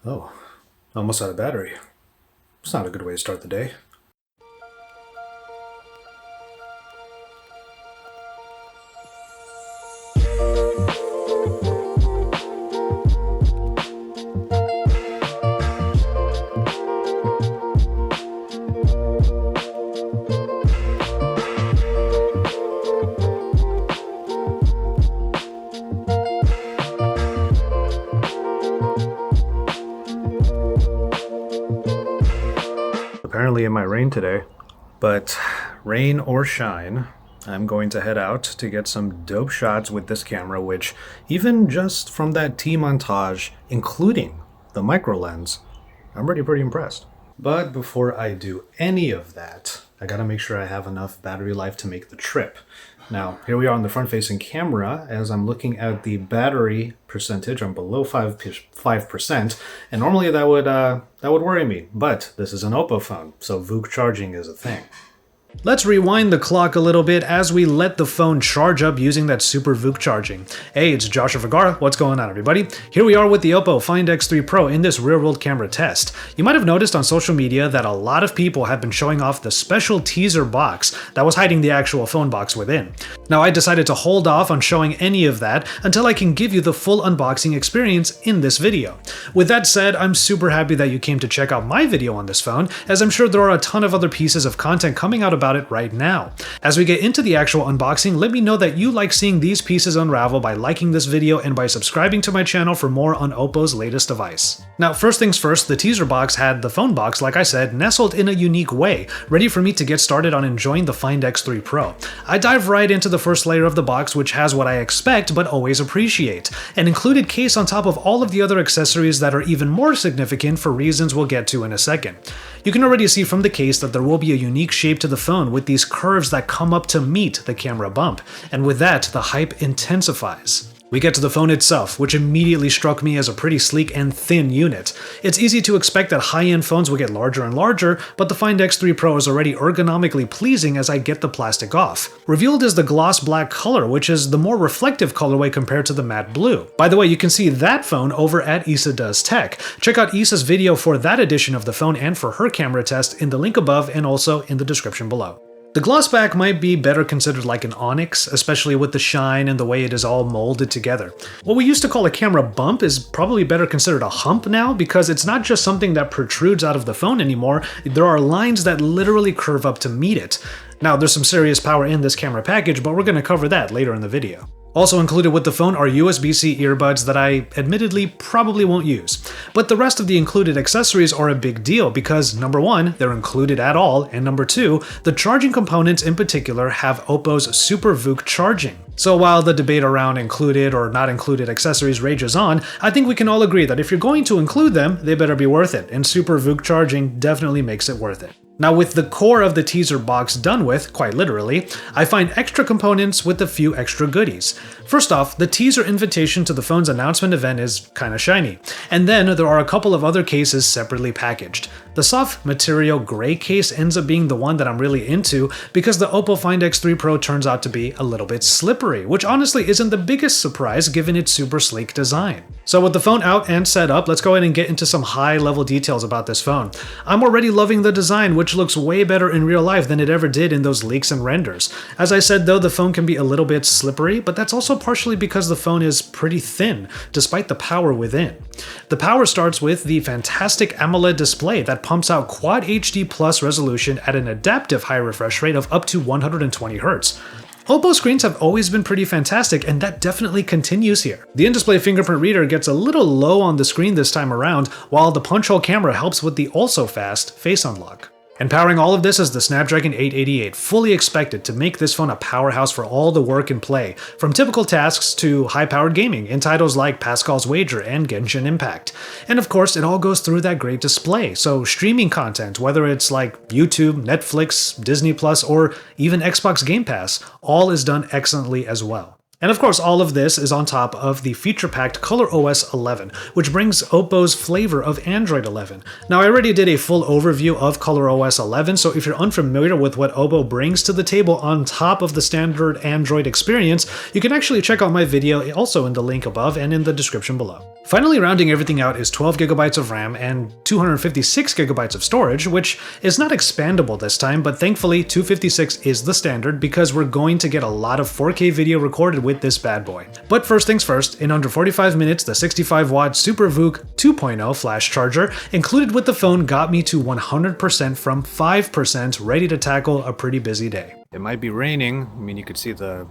Oh, almost out of battery. It's not a good way to start the day. Apparently it might rain today, but rain or shine, I'm going to head out to get some dope shots with this camera, which even just from that T montage, including the microlens, I'm already pretty impressed. But before I do any of that, I gotta make sure I have enough battery life to make the trip. Now, here we are on the front-facing camera. As I'm looking at the battery percentage, I'm below 5%, and normally that would worry me. But this is an Oppo phone, so VOOC charging is a thing. Let's rewind the clock a little bit as we let the phone charge up using that SuperVOOC charging. Hey, it's Joshua Vergara. What's going on, everybody? Here we are with the Oppo Find X3 Pro in this real-world camera test. You might have noticed on social media that a lot of people have been showing off the special teaser box that was hiding the actual phone box within. Now, I decided to hold off on showing any of that until I can give you the full unboxing experience in this video. With that said, I'm super happy that you came to check out my video on this phone, as I'm sure there are a ton of other pieces of content coming out about it right now. As we get into the actual unboxing, let me know that you like seeing these pieces unravel by liking this video and by subscribing to my channel for more on Oppo's latest device. Now, first things first, the teaser box had the phone box, like I said, nestled in a unique way, ready for me to get started on enjoying the Find X3 Pro. I dive right into the first layer of the box, which has what I expect but always appreciate, an included case on top of all of the other accessories that are even more significant for reasons we'll get to in a second. You can already see from the case that there will be a unique shape to the phone with these curves that come up to meet the camera bump, and with that, the hype intensifies. We get to the phone itself, which immediately struck me as a pretty sleek and thin unit. It's easy to expect that high-end phones will get larger and larger, but the Find X3 Pro is already ergonomically pleasing as I get the plastic off. Revealed is the gloss black color, which is the more reflective colorway compared to the matte blue. By the way, you can see that phone over at Isa Does Tech. Check out Isa's video for that edition of the phone and for her camera test in the link above and also in the description below. The gloss back might be better considered like an onyx, especially with the shine and the way it is all molded together. What we used to call a camera bump is probably better considered a hump now, because it's not just something that protrudes out of the phone anymore, there are lines that literally curve up to meet it. Now, there's some serious power in this camera package, but we're going to cover that later in the video. Also included with the phone are USB-C earbuds that I admittedly probably won't use. But the rest of the included accessories are a big deal because number one, they're included at all, and number two, the charging components in particular have Oppo's SuperVOOC charging. So while the debate around included or not included accessories rages on, I think we can all agree that if you're going to include them, they better be worth it, and SuperVOOC charging definitely makes it worth it. Now, with the core of the teaser box done with, quite literally, I find extra components with a few extra goodies. First off, the teaser invitation to the phone's announcement event is kinda shiny. And then there are a couple of other cases separately packaged. The soft material gray case ends up being the one that I'm really into because the Oppo Find X3 Pro turns out to be a little bit slippery, which honestly isn't the biggest surprise given its super sleek design. So with the phone out and set up, let's go ahead and get into some high-level details about this phone. I'm already loving the design, which looks way better in real life than it ever did in those leaks and renders. As I said though, the phone can be a little bit slippery, but that's also partially because the phone is pretty thin, despite the power within. The power starts with the fantastic AMOLED display that pumps out Quad HD Plus resolution at an adaptive high refresh rate of up to 120 Hz. Oppo screens have always been pretty fantastic, and that definitely continues here. The in-display fingerprint reader gets a little low on the screen this time around, while the punch hole camera helps with the also fast face unlock. And powering all of this is the Snapdragon 888, fully expected to make this phone a powerhouse for all the work and play, from typical tasks to high-powered gaming in titles like Pascal's Wager and Genshin Impact. And of course, it all goes through that great display, so streaming content, whether it's like YouTube, Netflix, Disney+, or even Xbox Game Pass, all is done excellently as well. And of course, all of this is on top of the feature-packed ColorOS 11, which brings Oppo's flavor of Android 11. Now, I already did a full overview of ColorOS 11, so if you're unfamiliar with what Oppo brings to the table on top of the standard Android experience, you can actually check out my video also in the link above and in the description below. Finally, rounding everything out is 12GB of RAM and 256GB of storage, which is not expandable this time, but thankfully 256 is the standard because we're going to get a lot of 4K video recorded with this bad boy. But first things first, in under 45 minutes, the 65-watt SuperVOOC 2.0 flash charger included with the phone got me to 100% from 5%, ready to tackle a pretty busy day. It might be raining. I mean, you could see the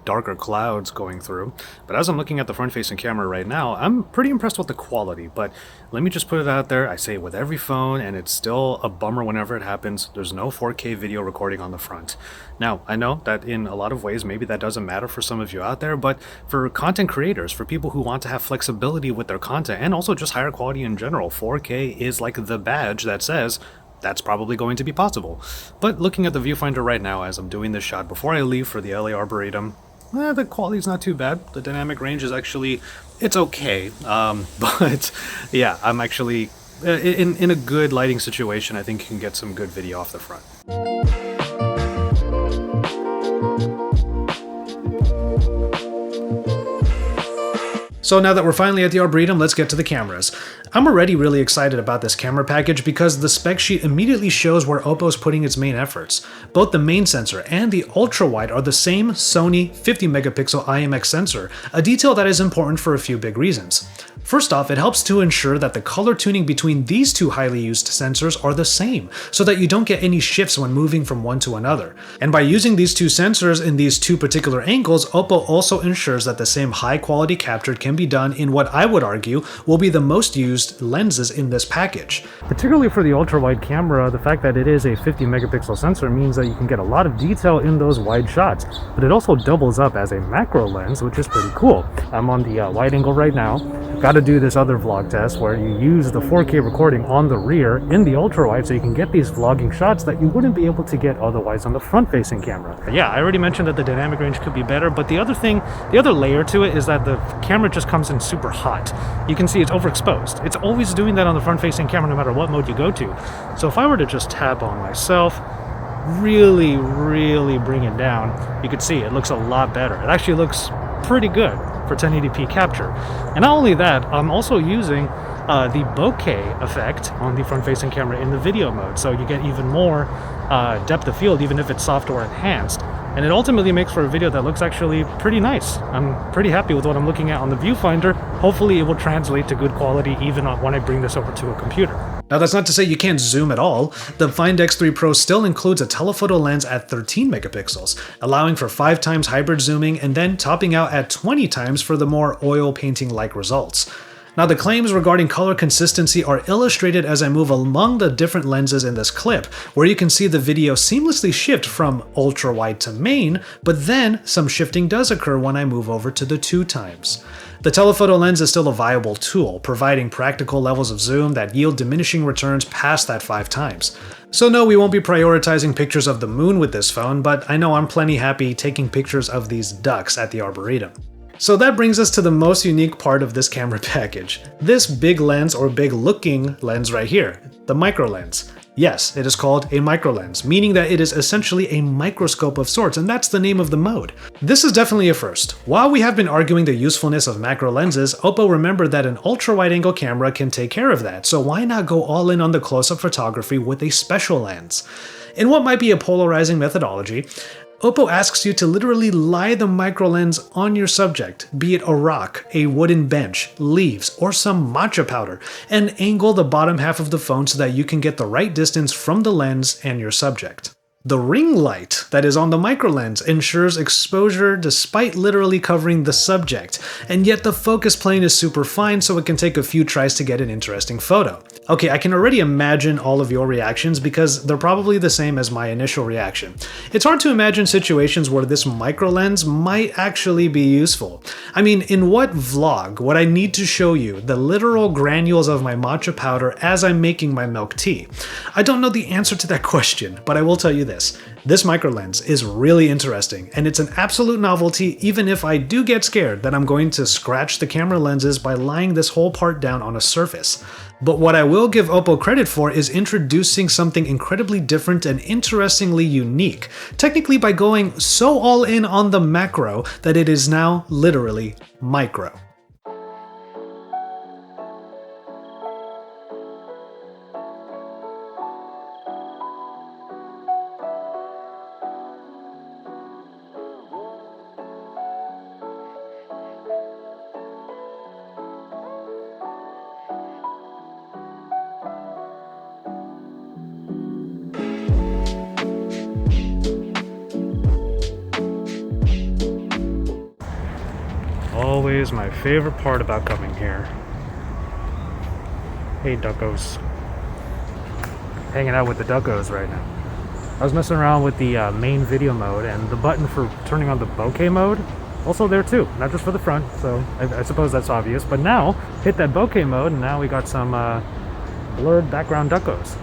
darker clouds going through, but as I'm looking at the front-facing camera right now, I'm pretty impressed with the quality. But let me just put it out there, I say it with every phone, and it's still a bummer whenever it happens. There's no 4K video recording on the front. Now, I know that in a lot of ways, maybe that doesn't matter for some of you out there, but for content creators, for people who want to have flexibility with their content, and also just higher quality in general, 4K is like the badge that says that's probably going to be possible. But looking at the viewfinder right now as I'm doing this shot before I leave for the LA Arboretum, the quality's not too bad. The dynamic range is actually, it's okay. But yeah, I'm actually, in a good lighting situation, I think you can get some good video off the front. So now that we're finally at the Arboretum, let's get to the cameras. I'm already really excited about this camera package because the spec sheet immediately shows where Oppo's putting its main efforts. Both the main sensor and the ultra-wide are the same Sony 50-megapixel IMX sensor, a detail that is important for a few big reasons. First off, it helps to ensure that the color tuning between these two highly used sensors are the same, so that you don't get any shifts when moving from one to another. And by using these two sensors in these two particular angles, Oppo also ensures that the same high quality capture can be done in what I would argue will be the most used lenses in this package. Particularly for the ultra-wide camera, the fact that it is a 50-megapixel sensor means that you can get a lot of detail in those wide shots, but it also doubles up as a macro lens, which is pretty cool. I'm on the wide angle right now. Got to do this other vlog test where you use the 4K recording on the rear in the ultra-wide so you can get these vlogging shots that you wouldn't be able to get otherwise on the front-facing camera. But yeah, I already mentioned that the dynamic range could be better, but the other layer to it is that the camera just comes in super hot. You can see it's overexposed. It's always doing that on the front-facing camera no matter what mode you go to. So if I were to just tap on myself, really bring it down, you could see it looks a lot better. It actually looks pretty good for 1080p capture. And not only that, I'm also using the bokeh effect on the front-facing camera in the video mode, so you get even more depth of field even if it's soft or enhanced. And it ultimately makes for a video that looks actually pretty nice. I'm pretty happy with what I'm looking at on the viewfinder. Hopefully it will translate to good quality even when I bring this over to a computer. Now that's not to say you can't zoom at all. The Find X3 Pro still includes a telephoto lens at 13 megapixels, allowing for 5 times hybrid zooming and then topping out at 20 times for the more oil painting-like results. Now the claims regarding color consistency are illustrated as I move among the different lenses in this clip, where you can see the video seamlessly shift from ultra-wide to main, but then some shifting does occur when I move over to the 2 times. The telephoto lens is still a viable tool, providing practical levels of zoom that yield diminishing returns past that 5 times. So no, we won't be prioritizing pictures of the moon with this phone, but I know I'm plenty happy taking pictures of these ducks at the Arboretum. So that brings us to the most unique part of this camera package. This big lens, or big looking lens right here, the microlens. Yes, it is called a microlens, meaning that it is essentially a microscope of sorts, and that's the name of the mode. This is definitely a first. While we have been arguing the usefulness of macro lenses, Oppo remembered that an ultra-wide-angle camera can take care of that, so why not go all in on the close-up photography with a special lens? In what might be a polarizing methodology, Oppo asks you to literally lie the microlens on your subject, be it a rock, a wooden bench, leaves, or some matcha powder, and angle the bottom half of the phone so that you can get the right distance from the lens and your subject. The ring light that is on the microlens ensures exposure despite literally covering the subject, and yet the focus plane is super fine so it can take a few tries to get an interesting photo. Okay, I can already imagine all of your reactions because they're probably the same as my initial reaction. It's hard to imagine situations where this microlens might actually be useful. I mean, in what vlog would I need to show you the literal granules of my matcha powder as I'm making my milk tea? I don't know the answer to that question, but I will tell you this. this. This microlens is really interesting, and it's an absolute novelty even if I do get scared that I'm going to scratch the camera lenses by laying this whole part down on a surface. But what I will give Oppo credit for is introducing something incredibly different and interestingly unique, technically by going so all in on the macro that it is now literally micro. Always my favorite part about coming here. Hey duckos. Hanging out with the duckos right now. I was messing around with the main video mode, and the button for turning on the bokeh mode, also there too, not just for the front, so I suppose that's obvious. But now, hit that bokeh mode, and now we got some blurred background duckos.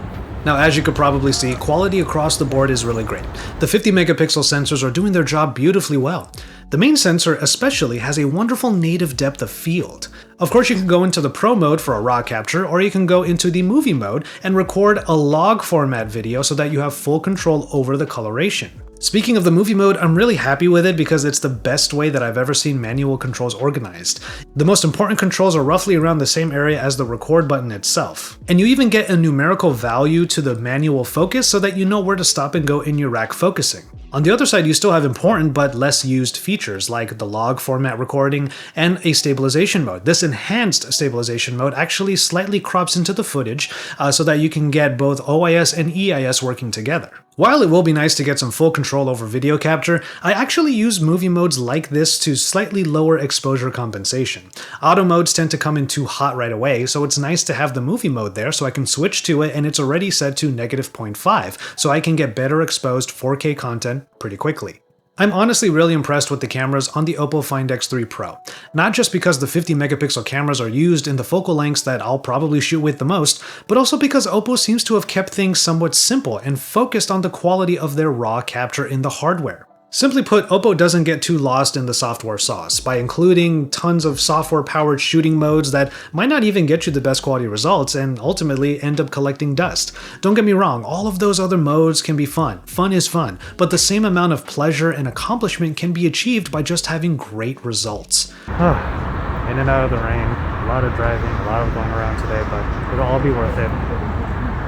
Now, as you could probably see, quality across the board is really great. The 50 megapixel sensors are doing their job beautifully well. The main sensor especially has a wonderful native depth of field. Of course, you can go into the Pro mode for a raw capture, or you can go into the movie mode and record a log format video so that you have full control over the coloration. Speaking of the movie mode, I'm really happy with it because it's the best way that I've ever seen manual controls organized. The most important controls are roughly around the same area as the record button itself. And you even get a numerical value to the manual focus so that you know where to stop and go in your rack focusing. On the other side, you still have important but less used features like the log format recording and a stabilization mode. This enhanced stabilization mode actually slightly crops into the footage so that you can get both OIS and EIS working together. While it will be nice to get some full control over video capture, I actually use movie modes like this to slightly lower exposure compensation. Auto modes tend to come in too hot right away, so it's nice to have the movie mode there so I can switch to it and it's already set to -0.5, so I can get better exposed 4K content pretty quickly. I'm honestly really impressed with the cameras on the Oppo Find X3 Pro. Not just because the 50 megapixel cameras are used in the focal lengths that I'll probably shoot with the most, but also because Oppo seems to have kept things somewhat simple and focused on the quality of their raw capture in the hardware. Simply put, Oppo doesn't get too lost in the software sauce by including tons of software-powered shooting modes that might not even get you the best quality results and ultimately end up collecting dust. Don't get me wrong, all of those other modes can be fun. Fun is fun, but the same amount of pleasure and accomplishment can be achieved by just having great results. In and out of the rain, a lot of driving, a lot of going around today, but it'll all be worth it.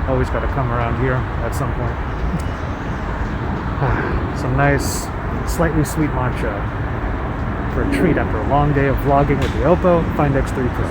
Always gotta come around here at some point. Some nice, slightly sweet matcha for a treat after a long day of vlogging with the Oppo Find X3 Pro.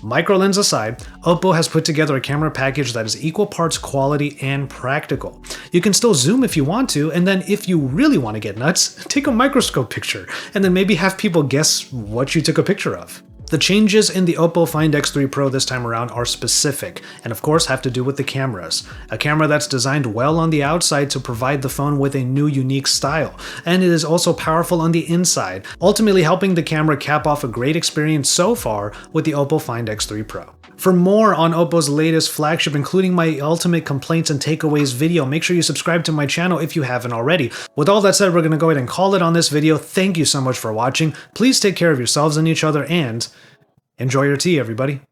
Microlens aside, Oppo has put together a camera package that is equal parts quality and practical. You can still zoom if you want to, and then if you really want to get nuts, take a microscope picture, and then maybe have people guess what you took a picture of. The changes in the Oppo Find X3 Pro this time around are specific, and of course have to do with the cameras. A camera that's designed well on the outside to provide the phone with a new unique style, and it is also powerful on the inside, ultimately helping the camera cap off a great experience so far with the Oppo Find X3 Pro. For more on Oppo's latest flagship, including my ultimate complaints and takeaways video, make sure you subscribe to my channel if you haven't already. With all that said, we're going to go ahead and call it on this video. Thank you so much for watching. Please take care of yourselves and each other, and enjoy your tea, everybody.